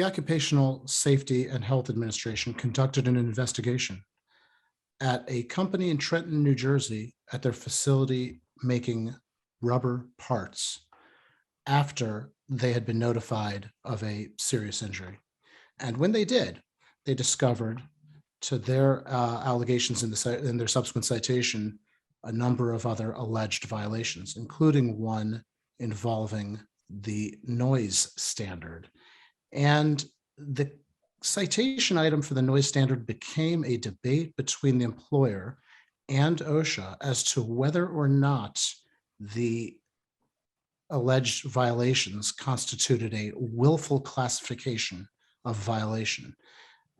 the Occupational Safety and Health Administration conducted an investigation at a company in Trenton, New Jersey, at their facility making rubber parts after they had been notified of a serious injury. And when they did, they discovered, to their allegations in their subsequent citation, a number of other alleged violations, including one involving the noise standard. And the citation item for the noise standard became a debate between the employer and OSHA as to whether or not the alleged violations constituted a willful classification of violation.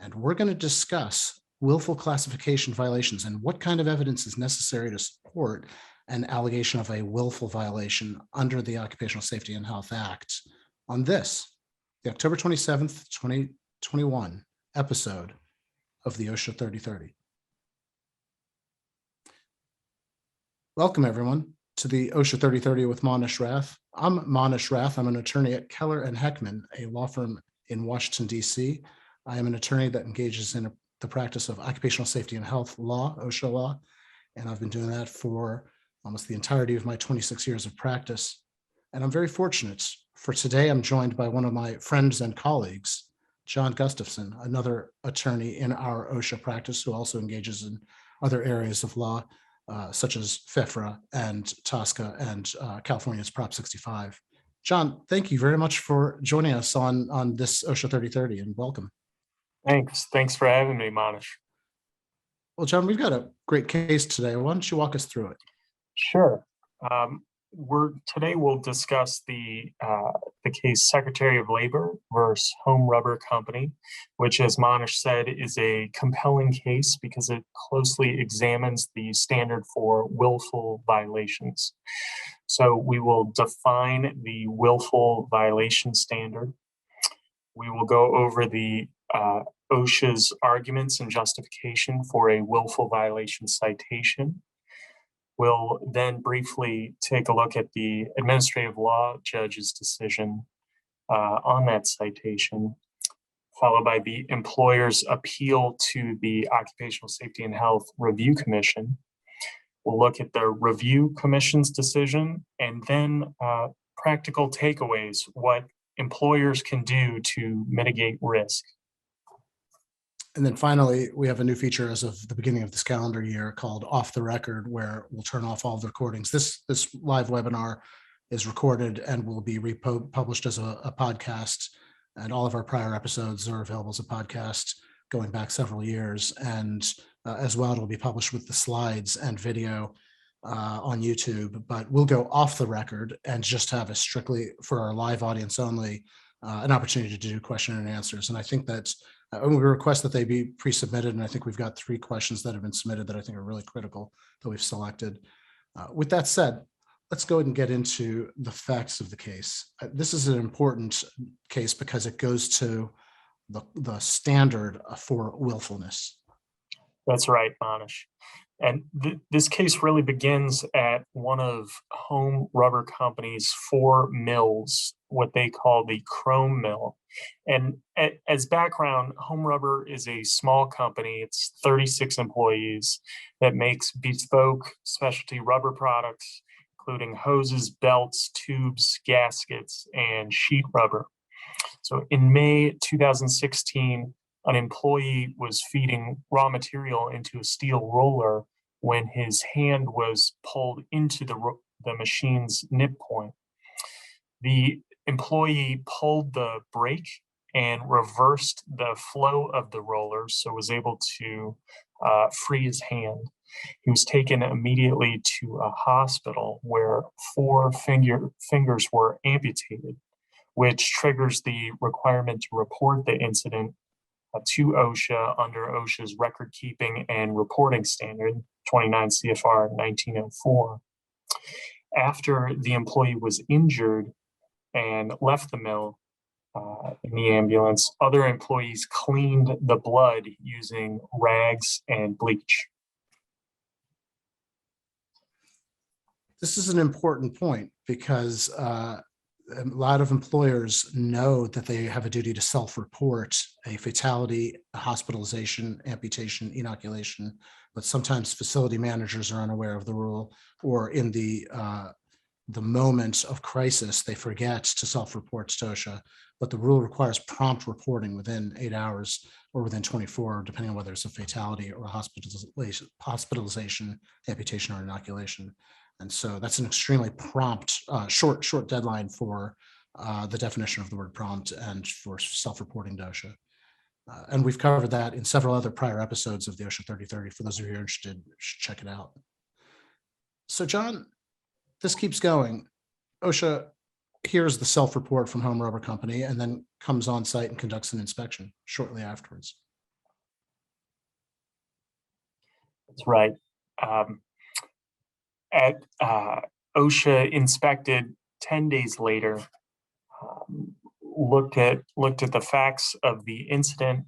And we're going to discuss willful classification violations and what kind of evidence is necessary to support an allegation of a willful violation under the Occupational Safety and Health Act on this, the October 27th, 2021 episode of the OSHA 3030. Welcome, everyone, to the OSHA 3030 with Manesh Rath. I'm Manesh Rath. I'm an attorney at Keller and Heckman, a law firm in Washington, D.C. I am an attorney that engages in the practice of occupational safety and health law, OSHA law, and I've been doing that for almost the entirety of my 26 years of practice. And I'm very fortunate. For today, I'm joined by one of my friends and colleagues, John Gustafson, another attorney in our OSHA practice who also engages in other areas of law, such as FIFRA and TSCA and California's Prop 65. John, thank you very much for joining us on this OSHA 3030, and welcome. Thanks for having me, Manesh. Well, John, we've got a great case today. Why don't you walk us through it? Sure. Today we'll discuss the case Secretary of Labor versus Home Rubber Company, which, as Manesh said, is a compelling case because it closely examines the standard for willful violations. So we will define the willful violation standard. We will go over the OSHA's arguments and justification for a willful violation citation. We'll then briefly take a look at the administrative law judge's decision on that citation, followed by the employer's appeal to the Occupational Safety and Health Review Commission. We'll look at the Review Commission's decision, and then practical takeaways, what employers can do to mitigate risk. And then finally, we have a new feature as of the beginning of this calendar year called Off the Record, where we'll turn off all the recordings. This live webinar is recorded and will be republished as a podcast, and all of our prior episodes are available as a podcast going back several years. And as well, it'll be published with the slides and video on YouTube, but we'll go off the record and just have a strictly for our live audience only an opportunity to do question and answers. And I think that we request that they be pre-submitted, and I think we've got 3 questions that have been submitted that I think are really critical that we've selected. With that said, let's go ahead and get into the facts of the case. This is an important case because it goes to the standard for willfulness. That's right, Manesh. And this case really begins at one of Home Rubber Company's 4 mills, what they call the Chrome Mill. And as background, Home Rubber is a small company. It's 36 employees that makes bespoke specialty rubber products, including hoses, belts, tubes, gaskets, and sheet rubber. So in May 2016, an employee was feeding raw material into a steel roller when his hand was pulled into the machine's nip point. The employee pulled the brake and reversed the flow of the roller, so was able to free his hand. He was taken immediately to a hospital where 4 fingers were amputated, which triggers the requirement to report the incident to OSHA under OSHA's record keeping and reporting standard, 29 CFR 1904. After the employee was injured and left the mill in the ambulance, other employees cleaned the blood using rags and bleach. This is an important point because a lot of employers know that they have a duty to self-report a fatality, a hospitalization, amputation, inoculation, but sometimes facility managers are unaware of the rule, or in the moment of crisis, they forget to self-report to OSHA, but the rule requires prompt reporting within 8 hours or within 24, depending on whether it's a fatality or a hospitalization, amputation, or inoculation. And so that's an extremely prompt, short deadline for the definition of the word prompt and for self-reporting to OSHA. And we've covered that in several other prior episodes of the OSHA 3030. For those of you who are interested, you should check it out. So John, this keeps going. OSHA hears the self-report from Home Rubber Company and then comes on site and conducts an inspection shortly afterwards. That's right. OSHA inspected 10 days later, looked at the facts of the incident,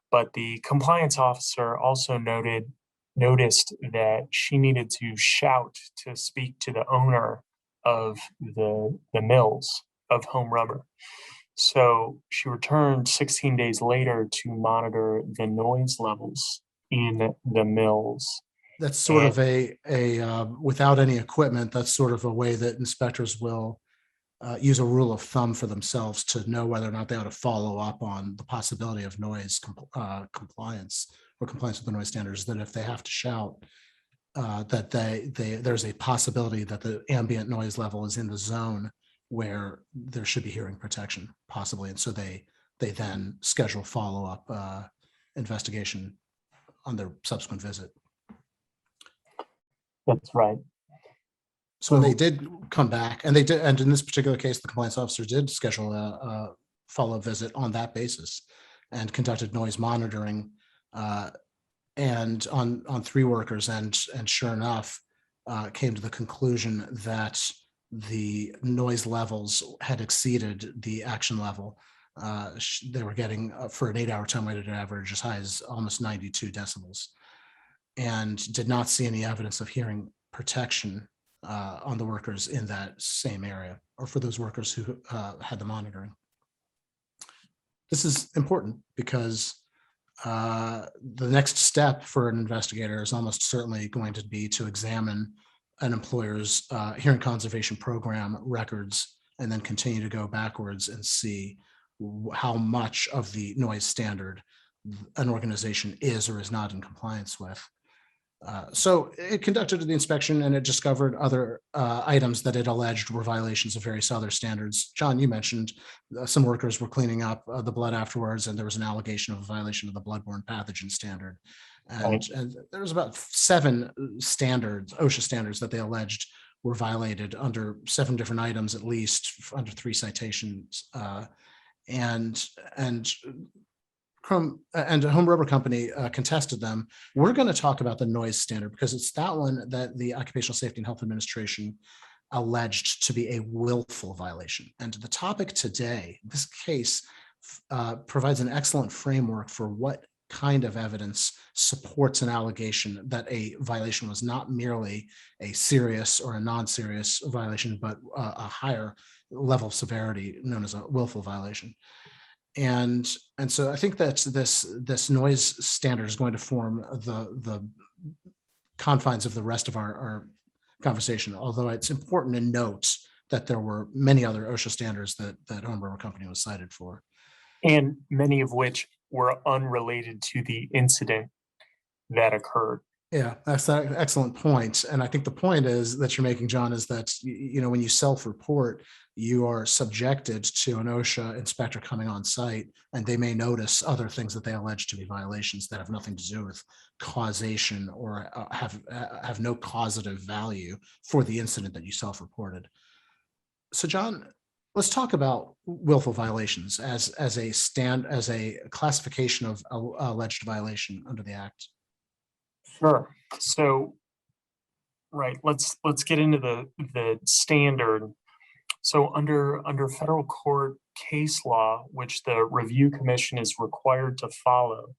but the compliance officer also noticed that she needed to shout to speak to the owner of the mills of Home Rubber. So she returned 16 days later to monitor the noise levels in the mills. That's sort of a without any equipment, that's sort of a way that inspectors will use a rule of thumb for themselves to know whether or not they ought to follow up on the possibility of noise compliance or compliance with the noise standards. That if they have to shout, that there's a possibility that the ambient noise level is in the zone where there should be hearing protection, possibly, and so they then schedule follow-up investigation on their subsequent visit. That's right. So they did come back, and in this particular case, the compliance officer did schedule a follow-up visit on that basis and conducted noise monitoring and on 3 workers, and sure enough, came to the conclusion that the noise levels had exceeded the action level. They were getting, for an 8-hour time-weighted average, as high as almost 92 decibels, and did not see any evidence of hearing protection on the workers in that same area, or for those workers who had the monitoring. This is important because the next step for an investigator is almost certainly going to be to examine an employer's hearing conservation program records, and then continue to go backwards and see how much of the noise standard an organization is or is not in compliance with. So it conducted the inspection, and it discovered other items that it alleged were violations of various other standards. John, you mentioned some workers were cleaning up the blood afterwards, and there was an allegation of a violation of the bloodborne pathogen standard. And there was about 7 standards, OSHA standards, that they alleged were violated under 7 different items, at least under 3 citations. And Home Rubber Company contested them. We're going to talk about the noise standard because it's that one that the Occupational Safety and Health Administration alleged to be a willful violation. And the topic today, this case, provides an excellent framework for what kind of evidence supports an allegation that a violation was not merely a serious or a non-serious violation, but a higher level of severity known as a willful violation. And so I think that this noise standard is going to form the confines of the rest of our conversation, although it's important to note that there were many other OSHA standards that Home Rubber Company was cited for. And many of which were unrelated to the incident that occurred. Yeah, that's an excellent point. And I think the point is that you're making, John, is that, when you self-report, you are subjected to an OSHA inspector coming on site, and they may notice other things that they allege to be violations that have nothing to do with causation or have no causative value for the incident that you self-reported. So, John, let's talk about willful violations as a classification of alleged violation under the Act. Sure. So, right, let's get into the standard. So under federal court case law, which the Review Commission is required to follow,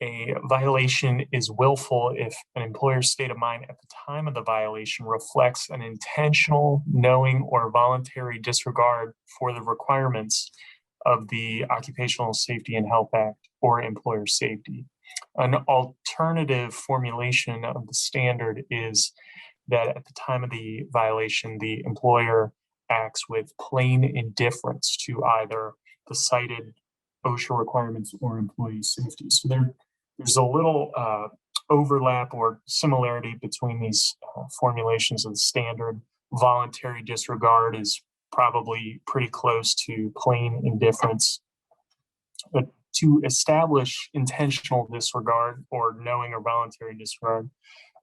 A violation is willful if an employer's state of mind at the time of the violation reflects an intentional, knowing, or voluntary disregard for the requirements of the Occupational Safety and Health Act or employer safety. An alternative formulation of the standard is that at the time of the violation, the employer acts with plain indifference to either the cited OSHA requirements or employee safety. So there's a little overlap or similarity between these formulations of the standard. Voluntary disregard is probably pretty close to plain indifference. But to establish intentional disregard or knowing or voluntary disregard,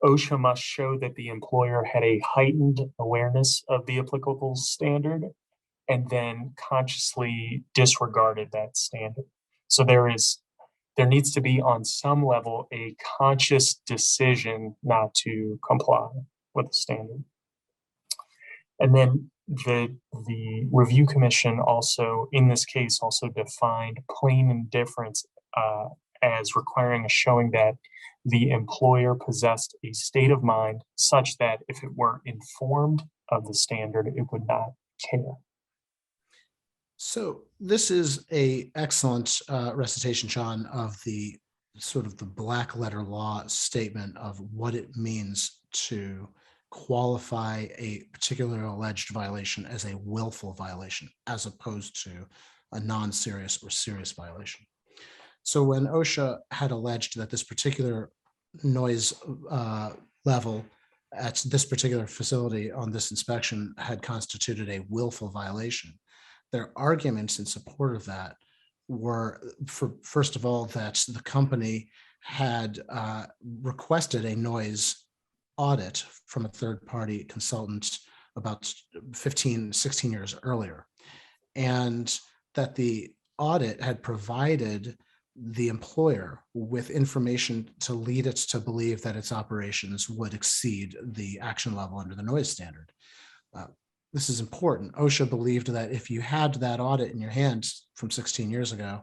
OSHA must show that the employer had a heightened awareness of the applicable standard and then consciously disregarded that standard. So there needs to be on some level a conscious decision not to comply with the standard. And then the review commission also, in this case, also defined plain indifference as requiring a showing that the employer possessed a state of mind such that if it were informed of the standard, it would not care. So this is a excellent recitation, John, of the sort of the black letter law statement of what it means to qualify a particular alleged violation as a willful violation, as opposed to a non-serious or serious violation. So when OSHA had alleged that this particular noise level at this particular facility on this inspection had constituted a willful violation, their arguments in support of that were, first of all, that the company had requested a noise audit from a third-party consultant about 15, 16 years earlier, and that the audit had provided the employer with information to lead it to believe that its operations would exceed the action level under the noise standard. This is important. OSHA believed that if you had that audit in your hands from 16 years ago,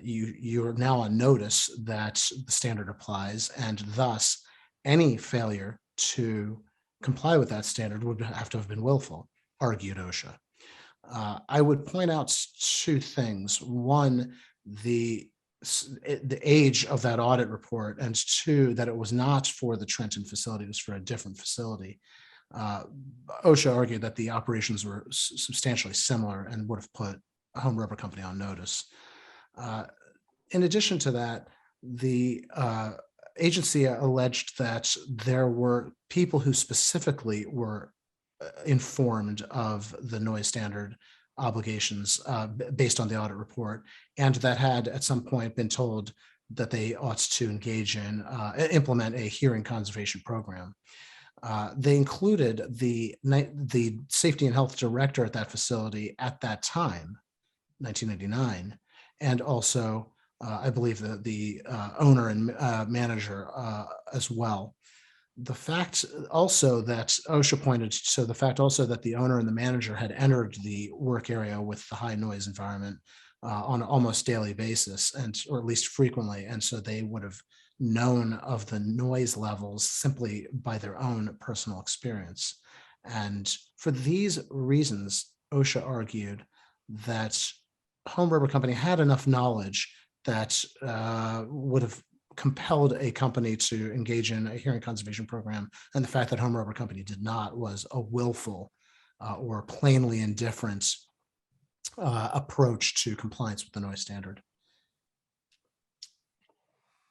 you are now on notice that the standard applies, and thus any failure to comply with that standard would have to have been willful, argued OSHA. I would point out two things. One, the age of that audit report, and two, that it was not for the Trenton facility, it was for a different facility. OSHA argued that the operations were substantially similar and would have put a home rubber company on notice. In addition to that, the agency alleged that there were people who specifically were informed of the noise standard obligations based on the audit report, and that had at some point been told that they ought to engage in, implement a hearing conservation program. They included the safety and health director at that facility at that time, 1999, and also I believe the owner and manager as well. The fact also that OSHA pointed to the fact also that the owner and the manager had entered the work area with the high noise environment on an almost daily basis, or at least frequently, and so they would have known of the noise levels simply by their own personal experience. And for these reasons, OSHA argued that Home Rubber Company had enough knowledge that would have compelled a company to engage in a hearing conservation program, and the fact that Home Rubber Company did not was a willful or plainly indifferent approach to compliance with the noise standard.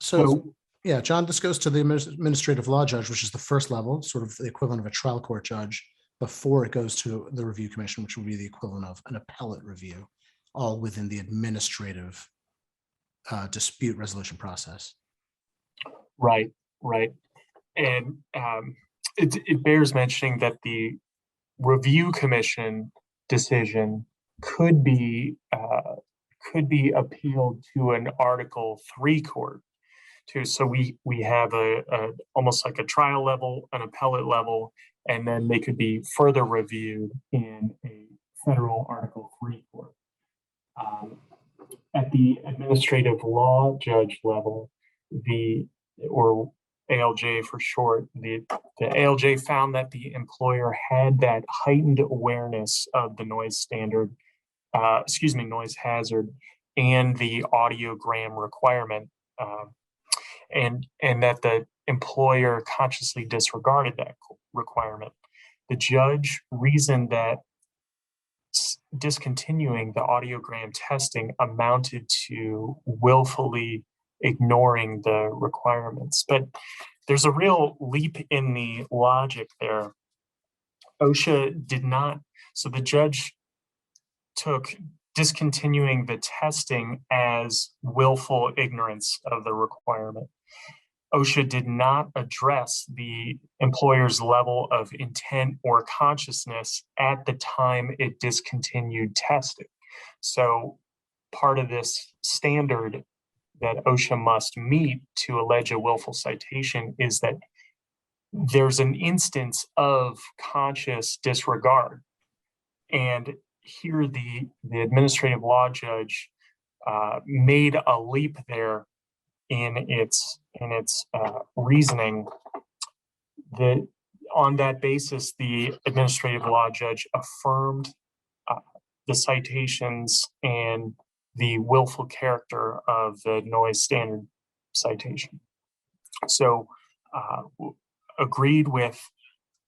So yeah, John, this goes to the administrative law judge, which is the first level, sort of the equivalent of a trial court judge, before it goes to the review commission, which would be the equivalent of an appellate review, all within the administrative dispute resolution process. Right. And it bears mentioning that the review commission decision could be appealed to an Article 3 court too. So we have a almost like a trial level, an appellate level, and then they could be further reviewed in a federal Article 3 court. At the administrative law judge level, or ALJ for short, the ALJ found that the employer had that heightened awareness of the noise standard, noise hazard, and the audiogram requirement, and that the employer consciously disregarded that requirement. The judge reasoned that discontinuing the audiogram testing amounted to willfully ignoring the requirements. But there's a real leap in the logic there. OSHA did not, so the judge took discontinuing the testing as willful ignorance of the requirement. OSHA did not address the employer's level of intent or consciousness at the time it discontinued testing. So part of this standard that OSHA must meet to allege a willful citation is that there's an instance of conscious disregard. And here the administrative law judge made a leap there in its reasoning. That on that basis, the administrative law judge affirmed the citations and the willful character of the noise standard citation. So agreed with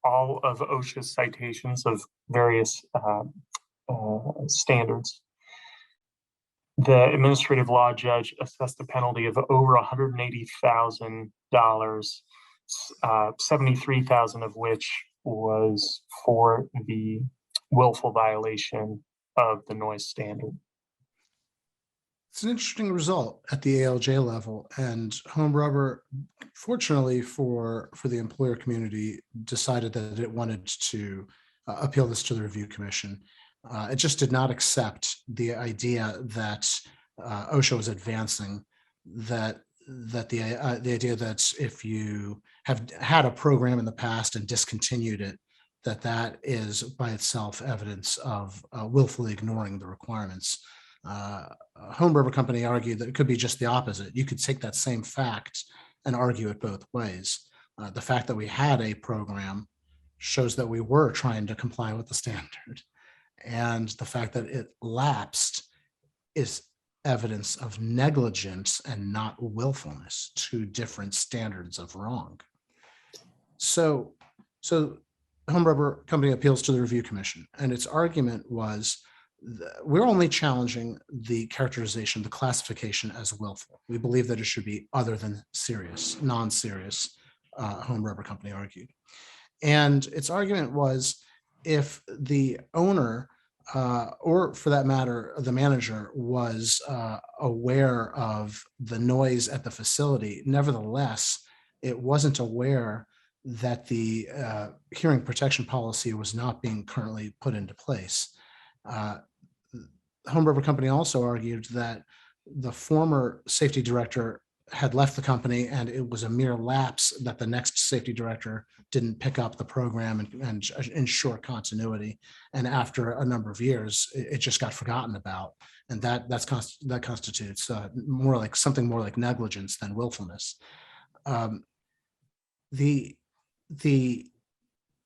all of OSHA's citations of various standards. The administrative law judge assessed a penalty of over $180,000, $73,000 of which was for the willful violation of the noise standard. It's an interesting result at the ALJ level, and Home Rubber, fortunately for the employer community, decided that it wanted to appeal this to the review commission. It just did not accept the idea that OSHA was advancing, that the idea that if you have had a program in the past and discontinued it, that is by itself evidence of willfully ignoring the requirements. Home Rubber Company argued that it could be just the opposite. You could take that same fact and argue it both ways. The fact that we had a program shows that we were trying to comply with the standard. And the fact that it lapsed is evidence of negligence and not willfulness, two different standards of wrong. So Home Rubber Company appeals to the review commission, and its argument was we're only challenging the characterization, the classification as willful. We believe that it should be other than serious, non-serious, Home Rubber Company argued. And its argument was if the owner, or for that matter, the manager was aware of the noise at the facility, nevertheless, it wasn't aware that the hearing protection policy was not being currently put into place. Home Rubber Company also argued that the former safety director had left the company and it was a mere lapse that the next safety director didn't pick up the program and ensure continuity. And after a number of years, it just got forgotten about. And that constitutes more like negligence than willfulness. The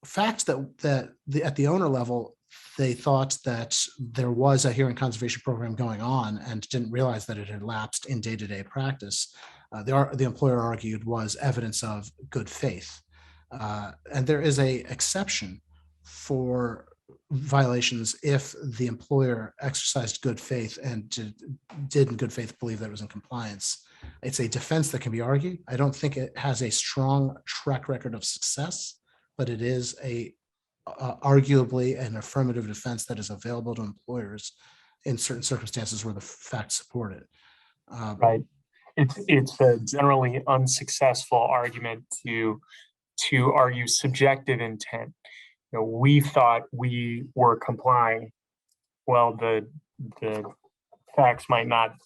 fact that at the owner level, they thought that there was a hearing conservation program going on and didn't realize that it had lapsed in day-to-day practice, the employer argued was evidence of good faith. And there is a exception for violations if the employer exercised good faith and did in good faith believe that it was in compliance. It's a defense that can be argued. I don't think it has a strong track record of success, but it is arguably an affirmative defense that is available to employers in certain circumstances where the facts support it. Right. It's a generally unsuccessful argument to argue subjective intent. You know, we thought we were complying. Well, the facts might not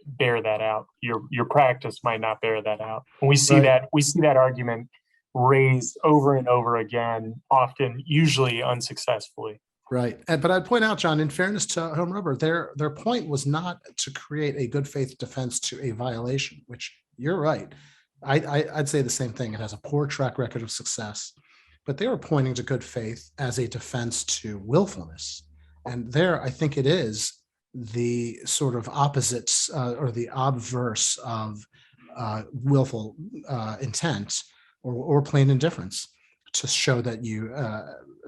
bear that out. Your practice might not bear that out. And we see Right. that argument raised over and over again, often, usually unsuccessfully. Right. But I'd point out, John, in fairness to Home Rubber, their point was not to create a good faith defense to a violation, which you're right. I'd say the same thing. It has a poor track record of success, but they were pointing to good faith as a defense to willfulness. And there, I think it is the sort of opposites or the obverse of willful intent or plain indifference to show that you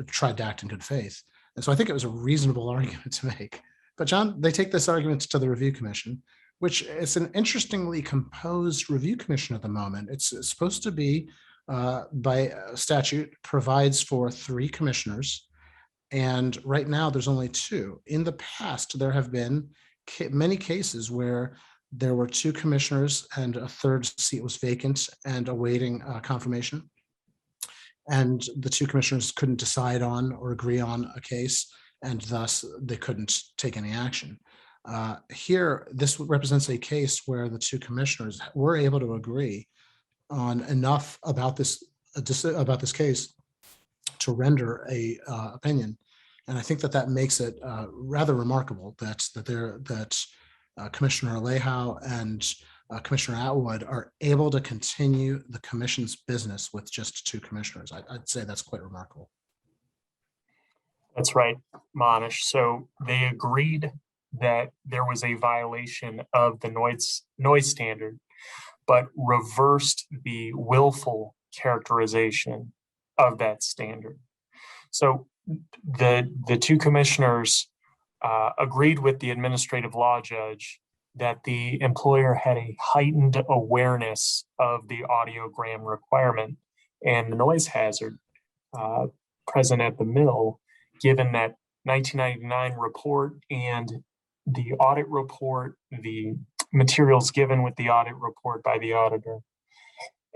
tried to act in good faith. And so I think it was a reasonable argument to make. But John, they take this argument to the review commission, which is an interestingly composed review commission at the moment. It's supposed to be by statute provides for 3 commissioners. And right now there's only 2. In the past, there have been many cases where there were 2 commissioners and a 3rd seat was vacant and awaiting confirmation. And the 2 commissioners couldn't decide on or agree on a case, and thus they couldn't take any action. Here, this represents a case where the 2 commissioners were able to agree on enough about this case to render a opinion, and I think that makes it rather remarkable that Commissioner Alejo and Commissioner Atwood are able to continue the commission's business with just 2 commissioners. I'd say that's quite remarkable. That's right, Manesh. So they agreed that there was a violation of the noise standard, but reversed the willful characterization of that standard. So the 2 commissioners agreed with the administrative law judge that the employer had a heightened awareness of the audiogram requirement and the noise hazard present at the mill, given that 1999 report and the audit report, the materials given with the audit report by the auditor,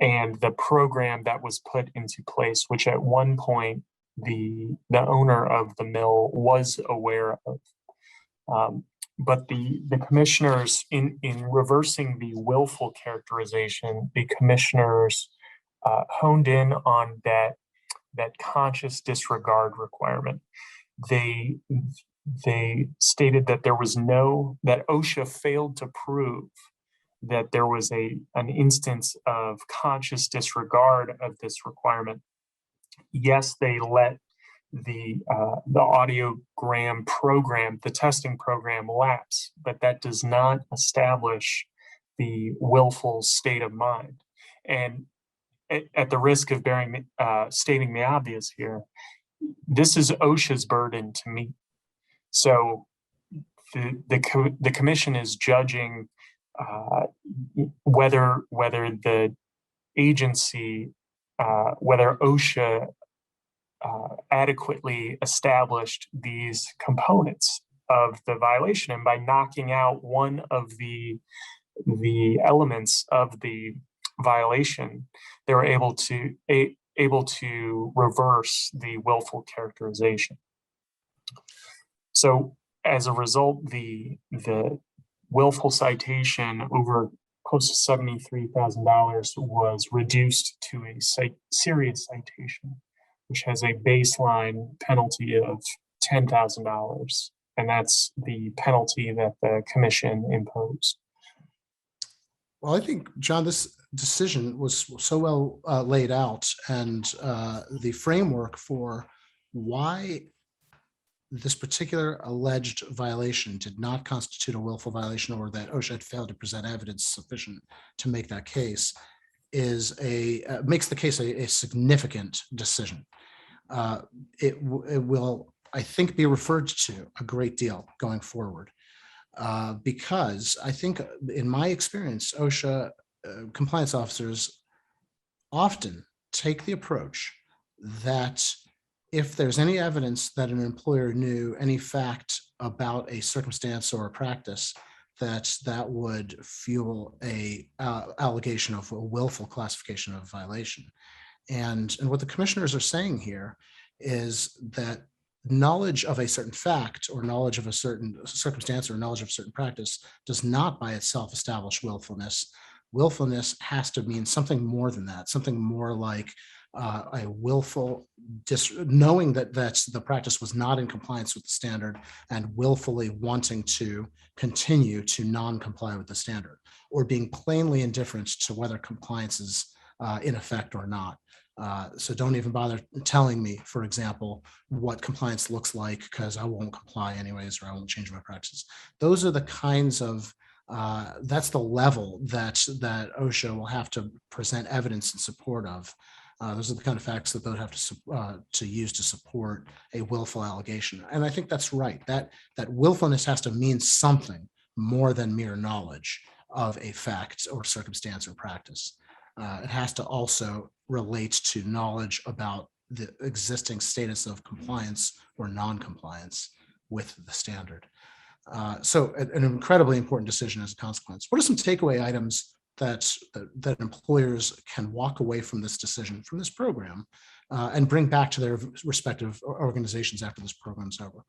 and the program that was put into place, which at one point the owner of the mill was aware of. But the commissioners, in reversing the willful characterization, the commissioners honed in on that conscious disregard requirement. They stated that that OSHA failed to prove that there was an instance of conscious disregard of this requirement. Yes, they let the audiogram program, the testing program, lapse, but that does not establish the willful state of mind. And at the risk of stating the obvious here, this is OSHA's burden to meet. So the commission is judging whether the agency, whether OSHA adequately established these components of the violation, and by knocking out one of the elements of the violation, they were able to reverse the willful characterization. So as a result, the willful citation over close to $73,000 was reduced to a serious citation, which has a baseline penalty of $10,000, and that's the penalty that the commission imposed. Well, I think, John, this decision was so well laid out, and the framework for why this particular alleged violation did not constitute a willful violation, or that OSHA had failed to present evidence sufficient to make that case, makes the case a significant decision. It will, I think, be referred to a great deal going forward, because I think, in my experience, OSHA compliance officers often take the approach that if there's any evidence that an employer knew any fact about a circumstance or a practice, that would fuel a allegation of a willful classification of violation. And what the commissioners are saying here is that knowledge of a certain fact, or knowledge of a certain circumstance, or knowledge of a certain practice does not by itself establish willfulness. Willfulness has to mean something more than that, something more like a willful, knowing that the practice was not in compliance with the standard and willfully wanting to continue to non-comply with the standard, or being plainly indifferent to whether compliance is in effect or not. So don't even bother telling me, for example, what compliance looks like, because I won't comply anyways, or I won't change my practices. Those are the kinds of that's the level that OSHA will have to present evidence in support of. Those are the kind of facts that they'll have to use to support a willful allegation. And I think that's right. That willfulness has to mean something more than mere knowledge of a fact or circumstance or practice. It has to also relate to knowledge about the existing status of compliance or non-compliance with the standard. So an incredibly important decision as a consequence. What are some takeaway items that employers can walk away from this decision, from this program, and bring back to their respective organizations after this program's over?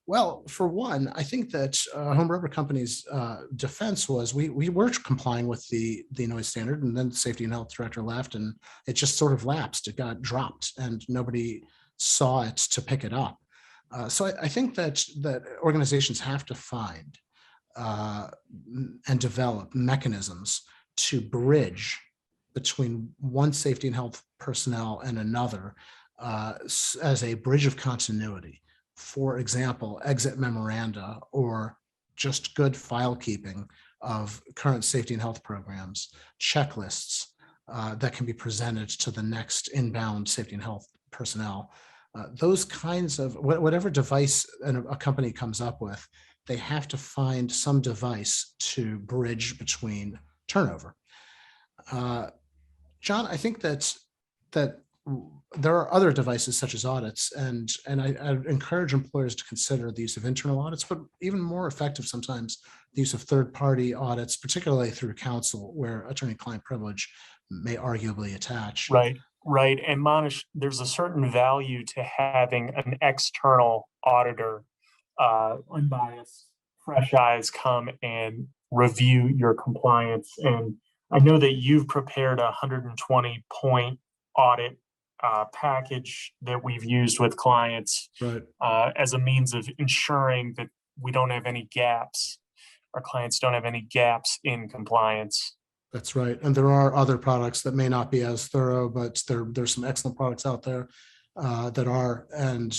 Well, for one, I think that Home Rubber Company's defense was we were complying with the noise standard, and then the safety and health director left, and it just sort of lapsed. It got dropped, and nobody saw it to pick it up. So I think that organizations have to find and develop mechanisms to bridge between one safety and health personnel and another as a bridge of continuity. For example, exit memoranda or just good file keeping of current safety and health programs, checklists that can be presented to the next inbound safety and health personnel. Those kinds of, whatever device a company comes up with, they have to find some device to bridge between turnover. John, I think that there are other devices such as audits, and I encourage employers to consider the use of internal audits, but even more effective sometimes the use of third-party audits, particularly through counsel, where attorney-client privilege may arguably attach. Right. And Manesh, there's a certain value to having an external auditor, unbiased, fresh eyes come and review your compliance. And I know that you've prepared a 120-point audit package that we've used with clients, right, as a means of ensuring that we don't have any gaps. Our clients don't have any gaps in compliance. That's right. And there are other products that may not be as thorough, but there's some excellent products out there that are. And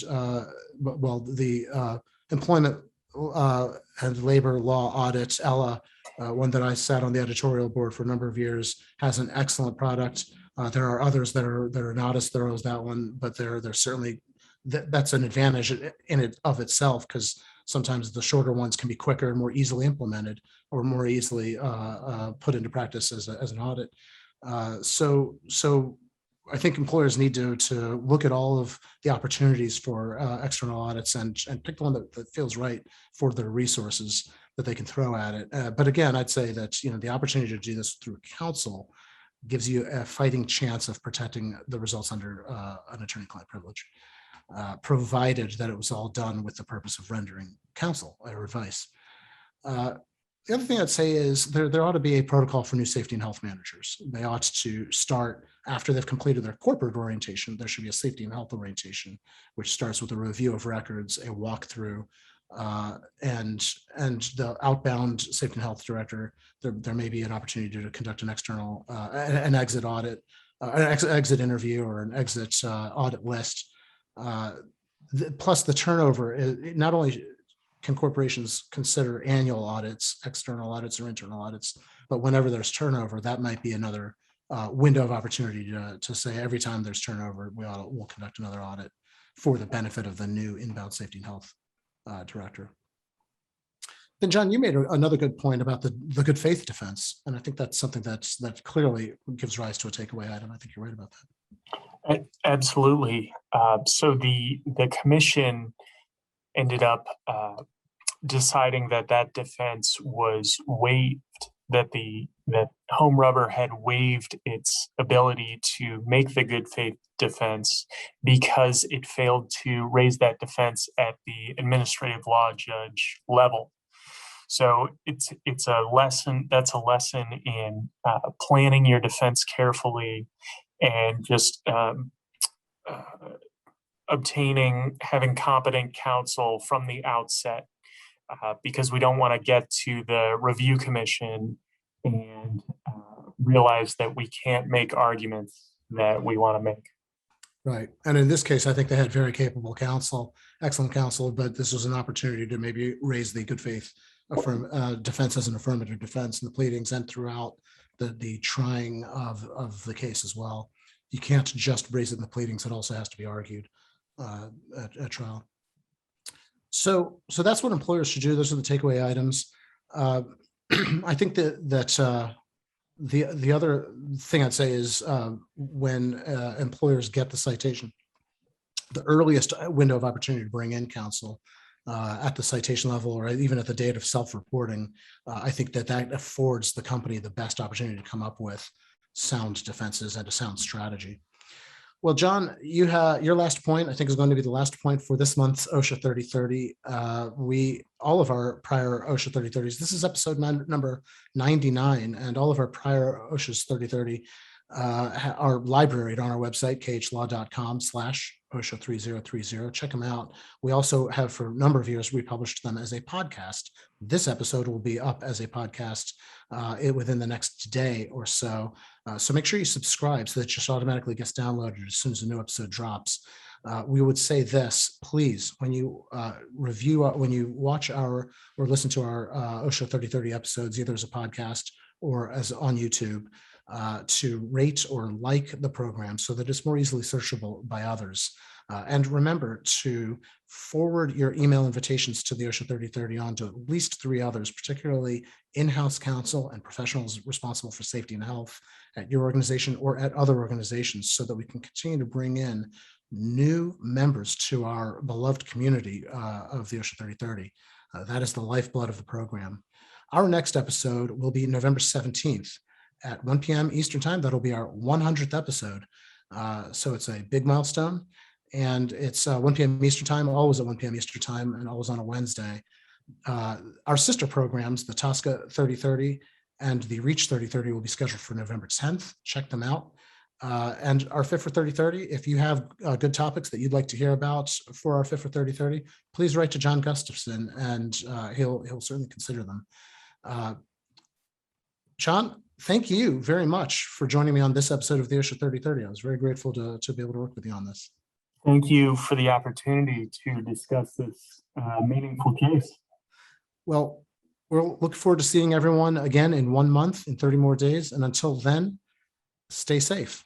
well, the employment and labor law audit, Ella, one that I sat on the editorial board for a number of years, has an excellent product. There are others that are not as thorough as that one, but they're certainly that's an advantage in it of itself, because sometimes the shorter ones can be quicker and more easily implemented, or more easily put into practice as an audit. So I think employers need to look at all of the opportunities for external audits and pick the one that feels right for their resources that they can throw at it. But again, I'd say that the opportunity to do this through counsel gives you a fighting chance of protecting the results under an attorney-client privilege, provided that it was all done with the purpose of rendering counsel or advice. The other thing I'd say is there ought to be a protocol for new safety and health managers. They ought to start after they've completed their corporate orientation. There should be a safety and health orientation, which starts with a review of records, a walkthrough, and the outbound safety and health director. There may be an opportunity to conduct an external an exit audit, an exit interview, or an exit audit list. Plus the turnover, not only can corporations consider annual audits, external audits or internal audits, but whenever there's turnover, that might be another window of opportunity to say every time there's turnover, we'll conduct another audit for the benefit of the new inbound safety and health director. Then, John, you made another good point about the good faith defense, and I think that's something that clearly gives rise to a takeaway item. I think you're right about that. Absolutely. So the commission ended up deciding that defense was waived, that Home Rubber had waived its ability to make the good faith defense because it failed to raise that defense at the administrative law judge level. So it's a lesson. That's a lesson in planning your defense carefully and just having competent counsel from the outset, because we don't want to get to the review commission and realize that we can't make arguments that we want to make. Right. And in this case, I think they had very capable counsel, excellent counsel, but this was an opportunity to maybe raise the good faith defense as an affirmative defense in the pleadings and throughout the trying of the case as well. You can't just raise it in the pleadings. It also has to be argued at trial. So that's what employers should do. Those are the takeaway items. I think that the other thing I'd say is when employers get the citation, the earliest window of opportunity to bring in counsel at the citation level or even at the date of self-reporting, I think that affords the company the best opportunity to come up with sound defenses and a sound strategy. Well, John, your last point, I think, is going to be the last point for this month's OSHA 3030. All of our prior OSHA 3030s, this is episode number 99, and all of our prior OSHA's 3030 are libraried on our website, khlaw.com/OSHA 3030. Check them out. We also have, for a number of years, we published them as a podcast. This episode will be up as a podcast within the next day or so. So make sure you subscribe so that it just automatically gets downloaded as soon as a new episode drops. We would say this, please, when you when you watch or listen to our OSHA 3030 episodes, either as a podcast or as on YouTube, to rate or like the program so that it's more easily searchable by others. And remember to forward your email invitations to the OSHA 3030 on to at least 3 others, particularly in-house counsel and professionals responsible for safety and health at your organization or at other organizations, so that we can continue to bring in new members to our beloved community of the OSHA 3030. That is the lifeblood of the program. Our next episode will be November 17th at 1 p.m. Eastern Time. That'll be our 100th episode. So it's a big milestone. And it's 1 p.m. Eastern Time, always at 1 p.m. Eastern Time, and always on a Wednesday. Our sister programs, the TSCA 3030 and the REACH 3030, will be scheduled for November 10th. Check them out. And our Fit for 3030, if you have good topics that you'd like to hear about for our Fit for 3030, please write to John Gustafson, and he'll certainly consider them. John, thank you very much for joining me on this episode of the OSHA 3030. I was very grateful to be able to work with you on this. Thank you for the opportunity to discuss this meaningful case. Well, we'll look forward to seeing everyone again in 1 month, in 30 more days. And until then, stay safe.